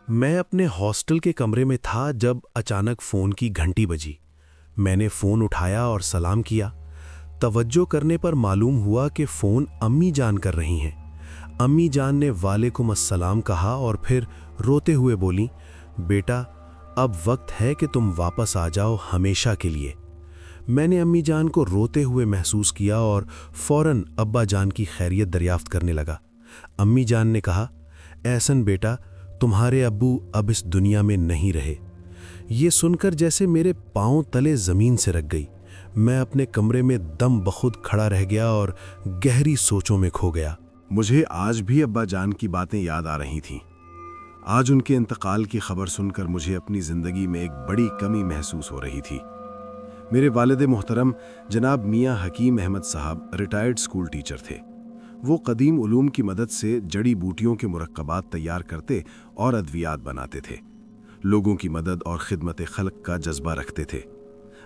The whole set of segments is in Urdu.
میں اپنے ہاسٹل کے کمرے میں تھا جب اچانک فون کی گھنٹی بجی۔ میں نے فون اٹھایا اور سلام کیا۔ توجہ کرنے پر معلوم ہوا کہ فون امی جان کر رہی ہیں۔ امی جان نے وعلیکم السلام کہا اور پھر روتے ہوئے بولیں، بیٹا اب وقت ہے کہ تم واپس آ جاؤ ہمیشہ کے لیے۔ میں نے امی جان کو روتے ہوئے محسوس کیا اور فوراً ابا جان کی خیریت دریافت کرنے لگا۔ امی جان نے کہا، احسن بیٹا تمہارے ابو اب اس دنیا میں نہیں رہے۔ یہ سن کر جیسے میرے پاؤں تلے زمین سے رک گئی۔ میں اپنے کمرے میں دم بخود کھڑا رہ گیا اور گہری سوچوں میں کھو گیا۔ مجھے آج بھی ابا جان کی باتیں یاد آ رہی تھیں۔ آج ان کے انتقال کی خبر سن کر مجھے اپنی زندگی میں ایک بڑی کمی محسوس ہو رہی تھی۔ میرے والد محترم جناب میاں حکیم احمد صاحب ریٹائرڈ اسکول ٹیچر تھے۔ وہ قدیم علوم کی مدد سے جڑی بوٹیوں کے مرکبات تیار کرتے اور ادویات بناتے تھے۔ لوگوں کی مدد اور خدمت خلق کا جذبہ رکھتے تھے۔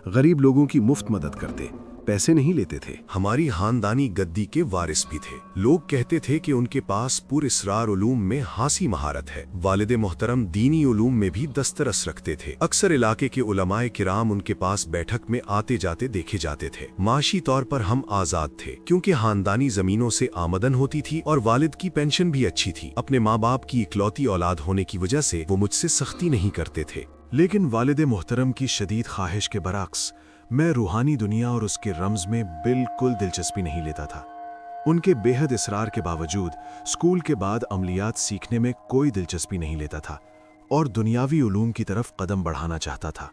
غریب لوگوں کی مفت مدد کرتے، پیسے نہیں لیتے تھے۔ ہماری خاندانی گدی کے وارث بھی تھے۔ لوگ کہتے تھے کہ ان کے پاس پر اسرار علوم میں خاصی مہارت ہے۔ والد محترم دینی علوم میں بھی دسترس رکھتے تھے۔ اکثر علاقے کے علماء کرام ان کے پاس بیٹھک میں آتے جاتے دیکھے جاتے تھے۔ معاشی طور پر ہم آزاد تھے کیونکہ خاندانی زمینوں سے آمدن ہوتی تھی اور والد کی پینشن بھی اچھی تھی۔ اپنے ماں باپ کی اکلوتی اولاد ہونے کی وجہ سے وہ مجھ سے سختی نہیں کرتے تھے۔ لیکن والد محترم کی شدید خواہش کے برعکس میں روحانی دنیا اور اس کے رمز میں بالکل دلچسپی نہیں لیتا تھا۔ ان کے بے حد اصرار کے باوجود اسکول کے بعد عملیات سیکھنے میں کوئی دلچسپی نہیں لیتا تھا اور دنیاوی علوم کی طرف قدم بڑھانا چاہتا تھا۔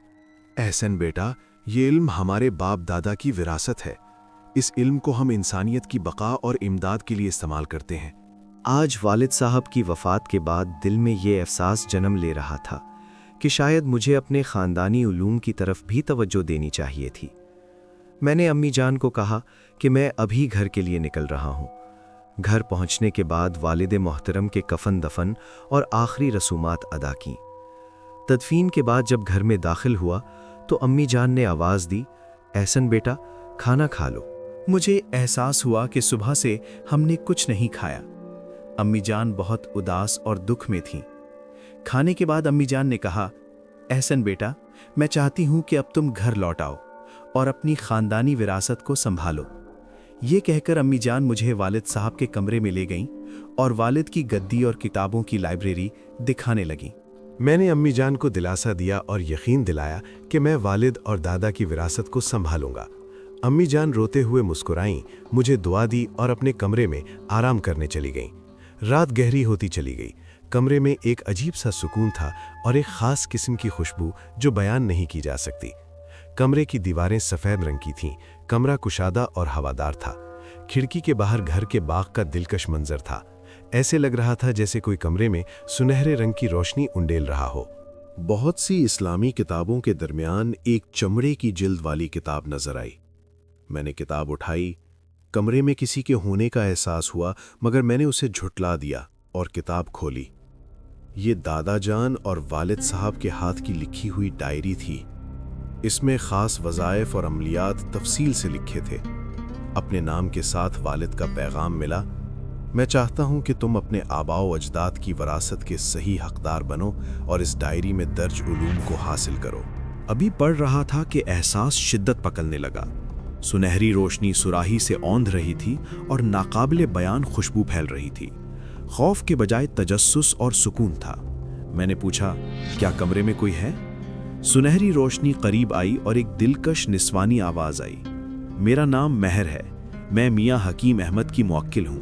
احسن بیٹا، یہ علم ہمارے باپ دادا کی وراثت ہے۔ اس علم کو ہم انسانیت کی بقا اور امداد کے لیے استعمال کرتے ہیں۔ آج والد صاحب کی وفات کے بعد دل میں یہ احساس جنم لے رہا تھا کہ شاید مجھے اپنے خاندانی علوم کی طرف بھی توجہ دینی چاہیے تھی۔ میں نے امی جان کو کہا کہ میں ابھی گھر کے لیے نکل رہا ہوں۔ گھر پہنچنے کے بعد والد محترم کے کفن دفن اور آخری رسومات ادا کیں۔ تدفین کے بعد جب گھر میں داخل ہوا تو امی جان نے آواز دی، احسن بیٹا کھانا کھا لو۔ مجھے احساس ہوا کہ صبح سے ہم نے کچھ نہیں کھایا۔ امی جان بہت اداس اور دکھ میں تھیں۔ کھانے کے بعد امی جان نے کہا، احسن بیٹا میں چاہتی ہوں کہ اب تم گھر لوٹ آؤ اور اپنی خاندانی وراثت کو سنبھالو۔ یہ کہہ کر امی جان مجھے والد صاحب کے کمرے میں لے گئیں اور والد کی گدی اور کتابوں کی لائبریری دکھانے لگیں۔ میں نے امی جان کو دلاسا دیا اور یقین دلایا کہ میں والد اور دادا کی وراثت کو سنبھالوں گا۔ امی جان روتے ہوئے مسکرائیں، مجھے دعا دی اور اپنے کمرے میں آرام کرنے چلی گئیں۔ رات گہری ہوتی چلی گئی۔ کمرے میں ایک عجیب سا سکون تھا اور ایک خاص قسم کی خوشبو جو بیان نہیں کی جا سکتی۔ کمرے کی دیواریں سفید رنگ کی تھیں، کمرہ کشادہ اور ہوادار تھا۔ کھڑکی کے باہر گھر کے باغ کا دلکش منظر تھا۔ ایسے لگ رہا تھا جیسے کوئی کمرے میں سنہرے رنگ کی روشنی انڈیل رہا ہو۔ بہت سی اسلامی کتابوں کے درمیان ایک چمڑے کی جلد والی کتاب نظر آئی۔ میں نے کتاب اٹھائی۔ کمرے میں کسی کے ہونے کا احساس ہوا مگر میں نے اسے جھٹلا دیا اور کتاب کھولی۔ یہ دادا جان اور والد صاحب کے ہاتھ کی لکھی ہوئی ڈائری تھی۔ اس میں خاص وظائف اور عملیات تفصیل سے لکھے تھے۔ اپنے نام کے ساتھ والد کا پیغام ملا، میں چاہتا ہوں کہ تم اپنے آباء و اجداد کی وراثت کے صحیح حقدار بنو اور اس ڈائری میں درج علوم کو حاصل کرو۔ ابھی پڑھ رہا تھا کہ احساس شدت پکڑنے لگا۔ سنہری روشنی سراہی سے اوندھ رہی تھی اور ناقابل بیان خوشبو پھیل رہی تھی۔ خوف کے بجائے تجسس اور سکون تھا۔ میں نے پوچھا، کیا کمرے میں کوئی ہے؟ سنہری روشنی قریب آئی اور ایک دلکش نسوانی آواز آئی، میرا نام مہر ہے، میں میاں حکیم احمد کی موکل ہوں۔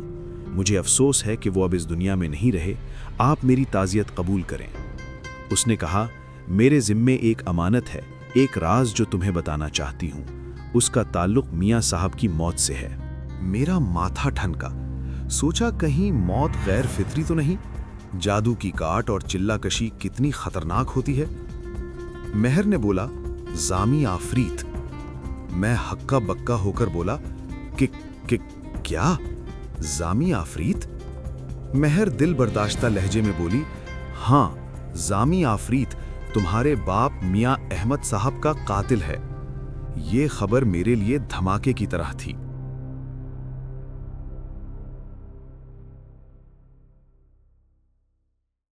مجھے افسوس ہے کہ وہ اب اس دنیا میں نہیں رہے، آپ میری تعزیت قبول کریں۔ اس نے کہا، میرے ذمے ایک امانت ہے، ایک راز جو تمہیں بتانا چاہتی ہوں۔ اس کا تعلق میاں صاحب کی موت سے ہے۔ میرا ماتھا ٹھنکا، سوچا کہیں موت غیر فطری تو نہیں؟ جادو کی کاٹ اور چلہ کشی کتنی خطرناک ہوتی ہے۔ مہر نے بولا، زامی آفریت۔ میں ہکا بکا ہو کر بولا کہ کیا زامی آفریت؟ مہر دل برداشتہ لہجے میں بولی، ہاں زامی آفریت تمہارے باپ میاں احمد صاحب کا قاتل ہے۔ یہ خبر میرے لیے دھماکے کی طرح تھی۔